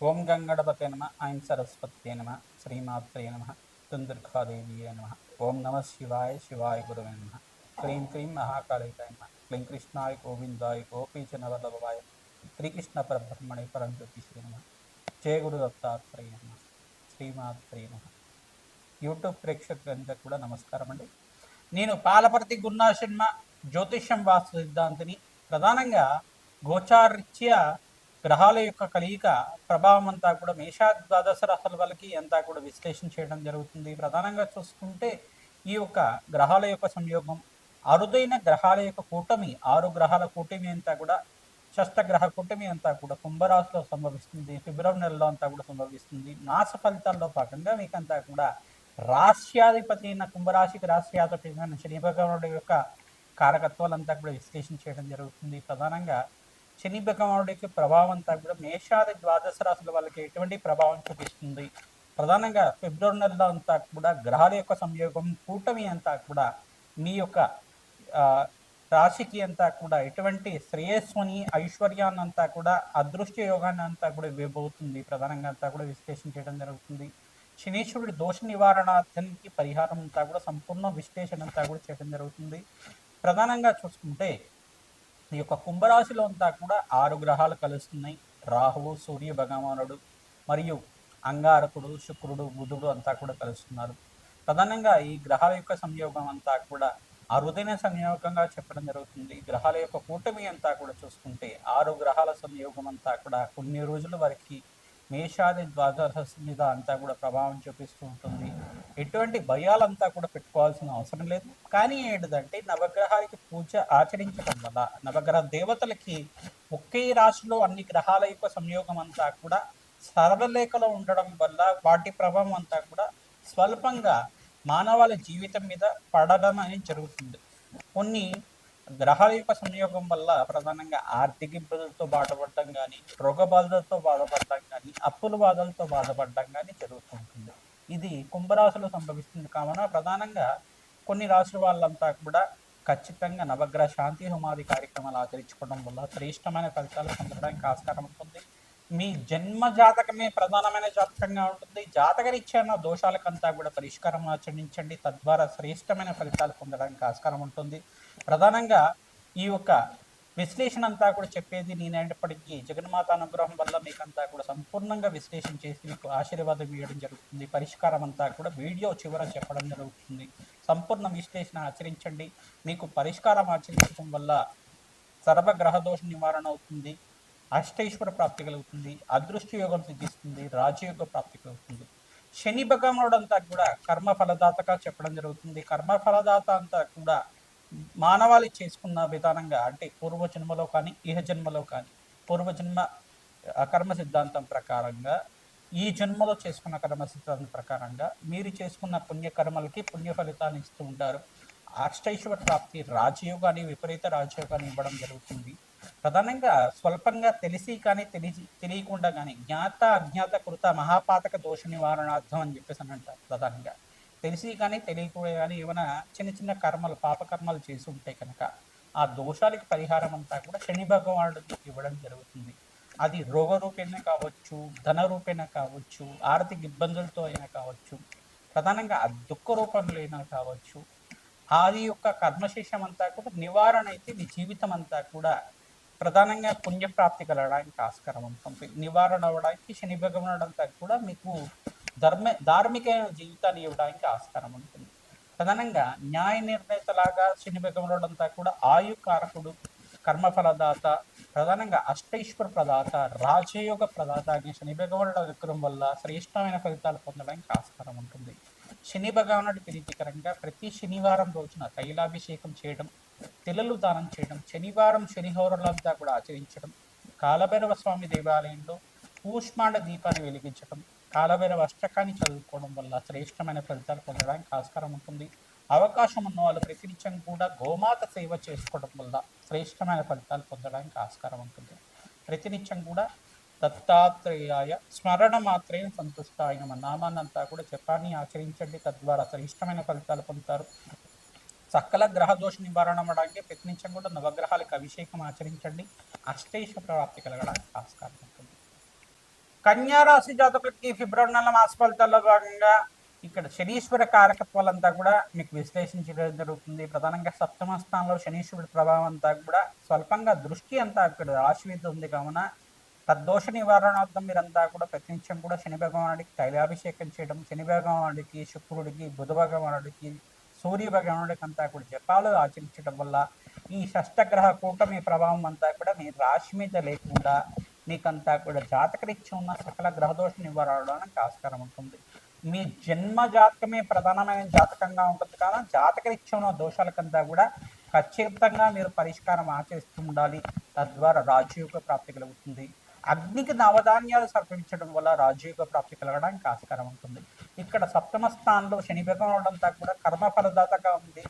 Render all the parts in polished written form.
ఓం గంగణపతే నమ ఐం సరస్వత్యే నమ శ్రీమాత్రే నమ దుందుర్గాదేవీయే నమ ఓం నమ శివాయ శివాయ గురువే నమ క్లీం క్లీం మహాకాళికాయ నమ క్లీం కృష్ణాయ గోవిందాయ గోపీచనవల్లభాయ శ్రీకృష్ణ పరబ్రహ్మణే పరంజ్యోతిషే నమ జయ గురు దత్తాత్రేయ నమ శ్రీమాత్రే నమ. యూట్యూబ్ ప్రేక్షకులందరికీ కూడా నమస్కారం అండి. నేను పాలపర్తి గున్నా శర్మ జ్యోతిష్యం వాస్తు సిద్ధాంతిని. ప్రధానంగా గోచారీత్యా గ్రహాల యొక్క కలియిక ప్రభావం అంతా కూడా మేషా ద్వాదశ రాశుల వాళ్ళకి అంతా కూడా విశ్లేషణ చేయడం జరుగుతుంది. ప్రధానంగా చూసుకుంటే ఈ యొక్క గ్రహాల యొక్క సంయోగం, అరుదైన గ్రహాల యొక్క కూటమి, 6 గ్రహాల కూటమి అంతా కూడా షష్టగ్రహ కూటమి అంతా కూడా కుంభరాశిలో సంభవిస్తుంది. ఫిబ్రవరి నెలలో అంతా కూడా సంభవిస్తుంది. మాస ఫలితాల్లో భాగంగా మీకంతా కూడా రాశ్యాధిపతి అయిన కుంభరాశికి రాశ్యాధిపతి అయిన శని భగవానుడి యొక్క కారకత్వాలంతా కూడా విశ్లేషణ చేయడం జరుగుతుంది. ప్రధానంగా శని భగవానుడి యొక్క ప్రభావం అంతా కూడా మేషాది ద్వాదశ రాశుల వాళ్ళకి ఎటువంటి ప్రభావం చూపిస్తుంది. ప్రధానంగా ఫిబ్రవరి నెలలో అంతా కూడా గ్రహాల యొక్క సంయోగం కూటమి అంతా కూడా మీ యొక్క రాశికి అంతా కూడా ఎటువంటి శ్రేయస్సుని ఐశ్వర్యాన్ని అంతా కూడా అదృష్ట యోగాన్ని అంతా కూడా ఇవ్వబోతుంది. ప్రధానంగా అంతా కూడా విశ్లేషణ చేయడం జరుగుతుంది. శనీశ్వరుడి దోష నివారణార్థానికి పరిహారం అంతా కూడా సంపూర్ణ విశ్లేషణ అంతా కూడా చేయడం జరుగుతుంది. ప్రధానంగా చూసుకుంటే ఈ యొక్క కుంభరాశిలో అంతా కూడా 6 గ్రహాలు కలుస్తున్నాయి. రాహువు, సూర్య భగవానుడు మరియు అంగారకుడు, శుక్రుడు, బుధుడు అంతా కూడా కలుస్తున్నారు. ప్రధానంగా ఈ గ్రహాల యొక్క సంయోగం అంతా కూడా అరుదైన సంయోగంగా చెప్పడం జరుగుతుంది. గ్రహాల యొక్క కూటమి అంతా కూడా చూసుకుంటే 6 గ్రహాల సంయోగం అంతా కూడా కొన్ని రోజుల వరకు మేషాది ద్వాదశ మీద అంతా కూడా ప్రభావం చూపిస్తూ ఉంటుంది. ఎటువంటి భయాలంతా కూడా పెట్టుకోవాల్సిన అవసరం లేదు. కానీ ఏంటిదంటే నవగ్రహాలకి పూజ ఆచరించడం వల్ల నవగ్రహ దేవతలకి ఒకే రాశిలో అన్ని గ్రహాల యొక్క సంయోగం అంతా కూడా సరళరేఖలో ఉండడం వల్ల వాటి ప్రభావం అంతా కూడా స్వల్పంగా మానవాళి జీవితం మీద పడడం అనేది జరుగుతుంది. కొన్ని గ్రహాల యొక్క సంయోగం వల్ల ప్రధానంగా ఆర్థిక ఇబ్బందులతో బాధపడటం కానీ, రోగ బాధలతో బాధపడటం కానీ, అప్పుల బాధలతో బాధపడటం కానీ జరుగుతుంటుంది. ఇది కుంభరాశిలో సంభవిస్తుంది. కావున ప్రధానంగా కొన్ని రాశుల వాళ్ళంతా కూడా ఖచ్చితంగా నవగ్రహ శాంతి హోమాది కార్యక్రమాలు ఆచరించుకోవడం వల్ల శ్రేష్టమైన ఫలితాలు పొందడానికి ఆస్కారం ఉంటుంది. మీ జన్మ జాతకమే ప్రధానమైన జాతకంగా ఉంటుంది. జాతకరీత్యా దోషాలకంతా కూడా పరిష్కారం ఆచరించండి. తద్వారా శ్రేష్టమైన ఫలితాలు పొందడానికి ఆస్కారం ఉంటుంది. ప్రధానంగా ఈ యొక్క విశ్లేషణ అంతా కూడా చెప్పేది నేనైనప్పటికీ జగన్మాత అనుగ్రహం వల్ల మీకంతా కూడా సంపూర్ణంగా విశ్లేషణ చేసి మీకు ఆశీర్వాదం ఇవ్వడం జరుగుతుంది. పరిష్కారం అంతా కూడా వీడియో చివర చెప్పడం జరుగుతుంది. సంపూర్ణ విశ్లేషణ ఆచరించండి. మీకు పరిష్కారం ఆచరించడం వల్ల సర్వగ్రహ దోష నివారణ అవుతుంది. అష్టైశ్వర ప్రాప్తి కలుగుతుంది. అదృష్ట యోగం సిద్ధిస్తుంది. రాజయోగ ప్రాప్తి కలుగుతుంది. శని భగవానుడు అంతా కూడా కర్మ ఫలదాతగా చెప్పడం జరుగుతుంది. కర్మ ఫలదాత అంతా కూడా మానవాళి చేసుకున్న విధానంగా అంటే పూర్వజన్మలో కానీ ఇహ జన్మలో కానీ పూర్వజన్మ కర్మ సిద్ధాంతం ప్రకారంగా ఈ జన్మలో చేసుకున్న కర్మ సిద్ధాంతం ప్రకారంగా మీరు చేసుకున్న పుణ్యకర్మలకి పుణ్య ఫలితాన్ని ఇస్తూ ఉంటారు. అష్టైశ్వర ప్రాప్తి రాజయోగాన్ని విపరీత రాజయోగాన్ని ఇవ్వడం జరుగుతుంది. ప్రధానంగా స్వల్పంగా తెలిసి కానీ తెలియకుండా కానీ జ్ఞాత అజ్ఞాత కృత మహాపాతక దోష నివారణార్థం అని చెప్పేసి అని అంటారు. ప్రధానంగా తెలిసి కానీ తెలియకుండా కానీ ఏమైనా చిన్న చిన్న కర్మలు పాపకర్మలు చేసి ఉంటే కనుక ఆ దోషాలకి పరిహారం అంతా కూడా శని భగవానుడికి ఇవ్వడం జరుగుతుంది. అది రోగ రూపేణ కావచ్చు, ధన రూపేణ కావచ్చు, ఆర్థిక ఇబ్బందులతో అయినా కావచ్చు, ప్రధానంగా దుఃఖ రూపంలో అయినా కావచ్చు. అది యొక్క కర్మశేషం అంతా కూడా నివారణ అయితే మీ జీవితం అంతా కూడా ప్రధానంగా పుణ్యప్రాప్తి కలగడానికి ఆస్కారం ఉంటుంది. నివారణ అవ్వడానికి శని భగవానుడు అంతా కూడా మీకు ధార్మిక జీవితాన్ని ఇవ్వడానికి ఆస్కారం ఉంటుంది. ప్రధానంగా న్యాయ నిర్ణేతలాగా శని భగవానుడు అంతా కూడా ఆయుకారకుడు, కర్మఫలదాత, ప్రధానంగా అష్టైశ్వర ప్రదాత, రాజయోగ ప్రదాత అనే శని భగవానుడు అనుగ్రహం వల్ల శ్రేష్టమైన ఫలితాలు పొందడానికి ఆస్కారం ఉంటుంది. శని భగవానుడి ప్రీతికరంగా ప్రతి శనివారం రోజున తైలాభిషేకం చేయడం, తిలలు దానం చేయడం, శనివారం శనిహోరలంతా కూడా ఆచరించడం, కాలభైరవ స్వామి దేవాలయంలో కూష్మాండ దీపాన్ని వెలిగించడం, కాలభైరవ అష్టకాన్ని చదువుకోవడం వల్ల శ్రేష్టమైన ఫలితాలు పొందడానికి ఆస్కారం ఉంటుంది. అవకాశం ఉన్న వాళ్ళు ప్రతినిత్యం కూడా గోమాత సేవ చేసుకోవడం వల్ల శ్రేష్టమైన ఫలితాలు పొందడానికి ఆస్కారం ఉంటుంది. ప్రతినిత్యం కూడా దత్తాత్రేయాయ స్మరణ మాత్రే సంతుష్టాయ నమ నామాన్నంతా కూడా జపాన్ని ఆచరించండి. తద్వారా శ్రేష్టమైన ఫలితాలు పొందుతారు. సకల గ్రహ దోష నివారణ అవ్వడానికి ప్రయత్నించడం కూడా నవగ్రహాలకు అభిషేకం ఆచరించండి. అష్టైశ్వర ప్రాప్తి కలగడానికి ఆస్కారం ఉంటుంది. కన్యా రాశి జాతకులకి ఫిబ్రవరి నెల మాస ఫలితాల్లో భాగంగా ఇక్కడ శనీశ్వర కారకత్వాలంతా కూడా మీకు విశ్లేషించడం జరుగుతుంది. ప్రధానంగా సప్తమ స్థానంలో శనీశ్వరుడి ప్రభావం అంతా కూడా స్వల్పంగా దృష్టి అంతా ఇక్కడ రాశి మీద ఉంది కావున తద్దోష నివారణార్థం మీరంతా కూడా ప్రతినిత్యం కూడా శని భగవానుడికి తైలాభిషేకం చేయడం, శని భగవానుడికి, శుక్రుడికి, బుధ భగవానుడికి, సూర్య భగవానుడికి అంతా కూడా జపాలు ఆచరించడం వల్ల ఈ షష్టగ్రహ కూటమి ప్రభావం అంతా కూడా మీ రాశి మీద లేకుండా మీకంతా కూడా జాతకరీత్యా ఉన్న సకల గ్రహదోష నివారణకు ఆస్కారం ఉంటుంది. మీ జన్మ జాతకమే ప్రధానమైన జాతకంగా ఉంటుంది కానీ జాతకరీత్యా ఉన్న దోషాలకంతా కూడా ఖచ్చితంగా మీరు పరిష్కారం ఆచరిస్తూ ఉండాలి. తద్వారా రాజయోగ ప్రాప్తి కలుగుతుంది. అగ్నికి నవధాన్యాలు సమర్పించడం వల్ల రాజయోగ ప్రాప్తి కలగడానికి ఆస్కారం ఉంటుంది. ఇక్కడ సప్తమ స్థానంలో శని భగవానుడంతా కూడా కర్మఫలదాతగా ఉంది.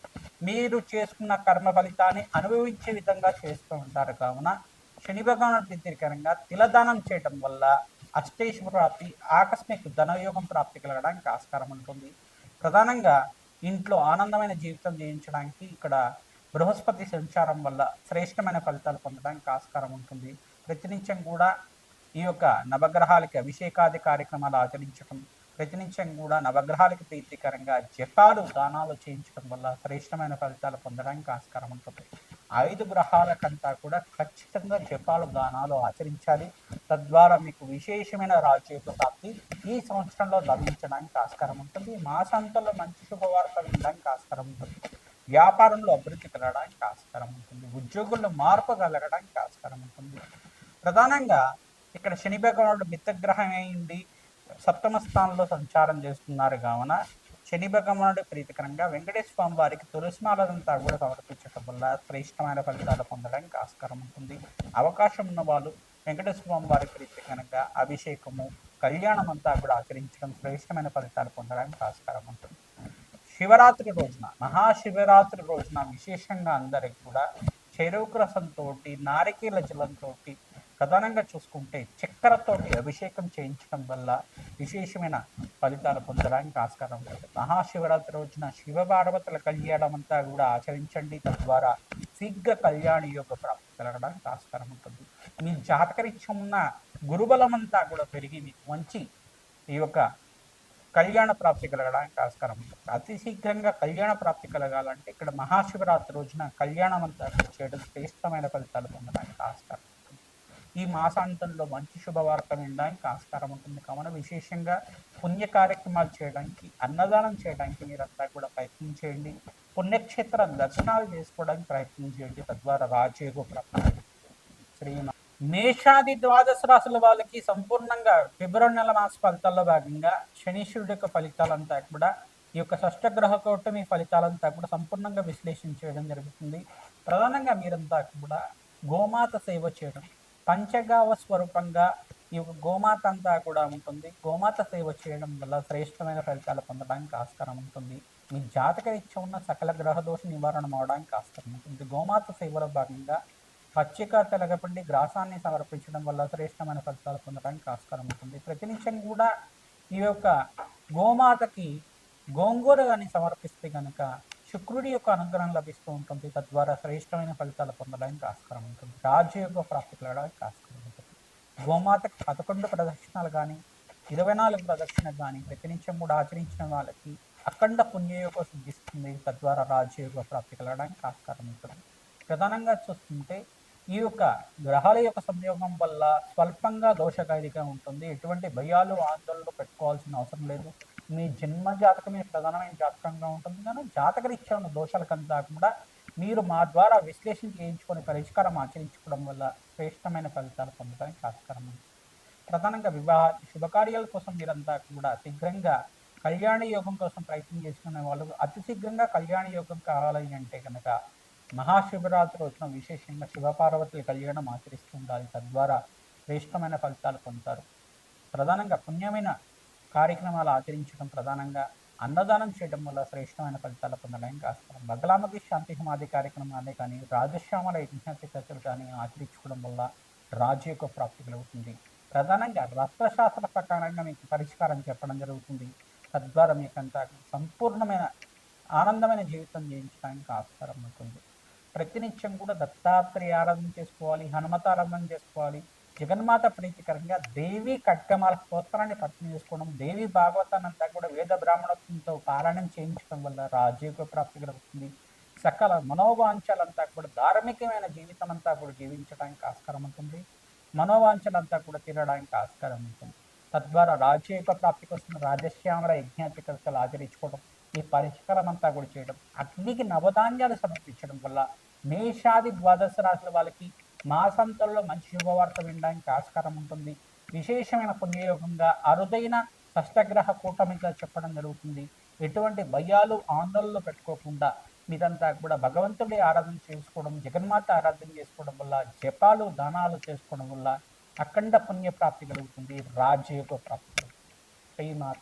మీరు చేసుకున్న కర్మ ఫలితాన్ని అనుభవించే విధంగా చేస్తూ ఉంటారు కావున శని భగవానుడి ప్రీతికరంగా తిలదానం చేయడం వల్ల అష్టేశ్వర ప్రాప్తి, ఆకస్మిక ధనయోగం ప్రాప్తి కలగడానికి ఆస్కారం ఉంటుంది. ప్రధానంగా ఇంట్లో ఆనందమైన జీవితం జీవించడానికి ఇక్కడ బృహస్పతి సంచారం వల్ల శ్రేష్టమైన ఫలితాలు పొందడానికి ఆస్కారం ఉంటుంది. ప్రతినిత్యం కూడా ఈ యొక్క నవగ్రహాలకి అభిషేకాది కార్యక్రమాలు ఆచరించడం, ప్రతినిత్యం కూడా నవగ్రహాలకి ప్రీతికరంగా జపాలు దానాలు చేయించడం వల్ల శ్రేష్టమైన ఫలితాలు పొందడానికి ఆస్కారం ఉంటుంది. 5 గ్రహాలకంతా కూడా ఖచ్చితంగా జపాలు దానాలు ఆచరించాలి. తద్వారా మీకు విశేషమైన రాజయోగ ప్రాప్తి ఈ సంవత్సరంలో లభించడానికి ఆస్కారం ఉంటుంది. మాసాంతంలో మంచి శుభవార్త వినడానికి ఆస్కారం ఉంటుంది. వ్యాపారంలో అభివృద్ధి కలగడానికి ఆస్కారం ఉంటుంది. ఉద్యోగుల్లో మార్పు కలగడానికి ఆస్కారం ఉంటుంది. ప్రధానంగా ఇక్కడ శని భగవానుడు మిత్రగ్రహం అయింది సప్తమ స్థానంలో సంచారం చేస్తున్నారు కావున శని భగవానుడి ప్రీతికరంగా వెంకటేశ్వర స్వామి వారికి తులసిమాలంతా కూడా సమర్పించడం వల్ల శ్రేష్టమైన ఫలితాలు పొందడానికి ఆస్కారం ఉంటుంది. అవకాశం ఉన్న వాళ్ళు వెంకటేశ్వర స్వామి వారి ప్రీతికరంగా అభిషేకము, కళ్యాణం అంతా కూడా ఆచరించడం శ్రేష్టమైన ఫలితాలు పొందడానికి ఆస్కారం ఉంటుంది. శివరాత్రి రోజున, మహాశివరాత్రి రోజున విశేషంగా అందరికి కూడా చెరుకు రసంతో, నారికేల జలంతో, ప్రధానంగా చూసుకుంటే చక్కెరతోటి అభిషేకం చేయించడం వల్ల విశేషమైన ఫలితాలు పొందడానికి ఆస్కారం ఉంటుంది. మహాశివరాత్రి రోజున శివపార్వతుల కళ్యాణం అంతా కూడా ఆచరించండి. తద్వారా శీఘ్ర కళ్యాణ యోగ ప్రాప్తి కలగడానికి ఆస్కారం ఉంటుంది. మీ జాతకరీత్యం ఉన్న గురుబలం అంతా కూడా పెరిగి మీకు మంచి ఈ యొక్క కళ్యాణ ప్రాప్తి కలగడానికి ఆస్కారం ఉంటుంది. అతి శీఘ్రంగా కళ్యాణ ప్రాప్తి కలగాలంటే ఇక్కడ మహాశివరాత్రి రోజున కళ్యాణం అంతా చేయడం శ్రేష్టమైన ఫలితాలు పొందడానికి ఆస్కారం ఉంటుంది. ఈ మాసాంతంలో మంచి శుభవార్త వినడానికి ఆస్కారం ఉంటుంది కావున విశేషంగా పుణ్య కార్యక్రమాలు చేయడానికి, అన్నదానం చేయడానికి మీరంతా కూడా ప్రయత్నం చేయండి. పుణ్యక్షేత్ర దర్శనాలు చేసుకోవడానికి ప్రయత్నం చేయండి. తద్వారా రాజయోగ ప్రాప్తి. శ్రీమా మేషాది ద్వాదశ రాశుల వాళ్ళకి సంపూర్ణంగా ఫిబ్రవరి నెల మాస ఫలితాల్లో భాగంగా శనీశ్వరుడి యొక్క ఫలితాలంతా కూడా ఈ యొక్క షష్టగ్రహ కూటమి ఫలితాలంతా కూడా సంపూర్ణంగా విశ్లేషించడం జరుగుతుంది. ప్రధానంగా మీరంతా కూడా గోమాత సేవ చేయడం, పంచగావ స్వరూపంగా ఈ యొక్క గోమాత అంతా కూడా ఉంటుంది. గోమాత సేవ చేయడం వల్ల శ్రేష్టమైన ఫలితాలు పొందడానికి ఆస్కారం ఉంటుంది. మీ జాతకరీత్యా ఉన్న సకల గ్రహదోష నివారణ అవడానికి ఆస్కారం ఉంటుంది. గోమాత సేవలో భాగంగా పచ్చిక తెలగపిండి గ్రాసాన్ని సమర్పించడం వల్ల శ్రేష్టమైన ఫలితాలు పొందడానికి ఆస్కారం ఉంటుంది. ప్రతినిత్యం కూడా ఈ యొక్క గోమాతకి గోంగూర కానీ సమర్పిస్తే కనుక శుక్రుడి యొక్క అనుగ్రహం లభిస్తూ ఉంటుంది. తద్వారా శ్రేష్టమైన ఫలితాలు పొందడానికి ఆస్కారం ఉంటుంది. రాజయోగ ప్రాప్తి కలగడానికి ఆస్కారం ఉంటుంది. గోమాతకి 11 ప్రదక్షిణాలు కానీ 24 ప్రదక్షిణలు కానీ ప్రతినిత్యం కూడా ఆచరించిన వాళ్ళకి అఖండ పుణ్యయోగం సిద్ధిస్తుంది. తద్వారా రాజయోగ ప్రాప్తి కలగడానికి ఆస్కారం ఉంటుంది. ప్రధానంగా చూస్తుంటే ఈ యొక్క గ్రహాల యొక్క సంయోగం వల్ల స్వల్పంగా దోషకారిగా ఉంటుంది. ఎటువంటి భయాలు, ఆందోళనలు పెట్టుకోవాల్సిన అవసరం లేదు. మీ జన్మ జాతకమే ప్రధానమైన జాతకంగా ఉంటుంది కానీ జాతకరీత్యా ఉన్న దోషాలకంతా కూడా మీరు మా ద్వారా విశ్లేషణ చేయించుకొని పరిష్కారం ఆచరించుకోవడం వల్ల శ్రేష్టమైన ఫలితాలు పొందడానికి ఆస్కారం ఉంది. ప్రధానంగా వివాహ శుభకార్యాల కోసం మీరంతా కూడా శీఘ్రంగా కళ్యాణ యోగం కోసం ప్రయత్నం చేసుకునే వాళ్ళు అతి శీఘ్రంగా కళ్యాణ యోగం కావాలి అంటే కనుక మహాశివరాత్రి రోజున విశేషంగా శివపార్వతుల కళ్యాణం ఆచరిస్తూ ఉండాలి. తద్వారా శ్రేష్టమైన ఫలితాలు పొందుతారు. ప్రధానంగా పుణ్యమైన కార్యక్రమాలు ఆచరించడం, ప్రధానంగా అన్నదానం చేయడం వల్ల శ్రేష్టమైన ఫలితాలు పొందడానికి ఆస్కారం. బగలామకి శాంతి సమాధి కార్యక్రమాలే కానీ రాజశ్యామల యజ్ఞాతి చర్చలు కానీ ఆచరించుకోవడం వల్ల రాజయోగ ప్రాప్తి కలుగుతుంది. ప్రధానంగా రక్తశాస్త్ర ప్రకారంగా మీకు పరిష్కారం చెప్పడం జరుగుతుంది. తద్వారా మీకంతా సంపూర్ణమైన ఆనందమైన జీవితం జీవించడానికి ఆస్కారం ఉంటుంది. ప్రతినిత్యం కూడా దత్తాత్రేయ ఆరాధన చేసుకోవాలి, హనుమత ఆరాధన చేసుకోవాలి. జగన్మాత ప్రీతికరంగా దేవి ఖడ్గమాల స్తోత్రాన్ని పఠనం చేసుకోవడం, దేవి భాగవతాన్ని అంతా కూడా వేద బ్రాహ్మణత్వంతో పారాయణం చేయించడం వల్ల రాజయోగ ప్రాప్తి కలుగుతుంది. సకల మనోవాంఛలంతా కూడా ధార్మికమైన జీవితం అంతా కూడా జీవించడానికి ఆస్కారం ఉంటుంది. మనోవాంఛలంతా కూడా తీరడానికి ఆస్కారం ఉంటుంది. తద్వారా రాజయోగ ప్రాప్తి కోసం రాజశ్యామల యజ్ఞాధికర్తలు ఆచరించుకోవడం, ఈ పరిష్కారం అంతా కూడా చేయడం, అగ్నికి నవధాన్యాలు సమర్పించడం వల్ల మేషాది ద్వాదశ రాశుల వాళ్ళకి మాసాంతంలో మంచి శుభవార్త వినడానికి ఆస్కారం ఉంటుంది. విశేషమైన పుణ్యయోగంగా అరుదైన షష్టగ్రహ కూటమిగా చెప్పడం జరుగుతుంది. ఎటువంటి భయాలు ఆందోళనలు పెట్టుకోకుండా మీరంతా కూడా భగవంతుడి ఆరాధన చేసుకోవడం, జగన్మాత ఆరాధన చేసుకోవడం వల్ల, జపాలు దానాలు చేసుకోవడం వల్ల అఖండ పుణ్య ప్రాప్తి కలుగుతుంది, రాజయోగ ప్రాప్తి కలుగుతుంది. శ్రీమాత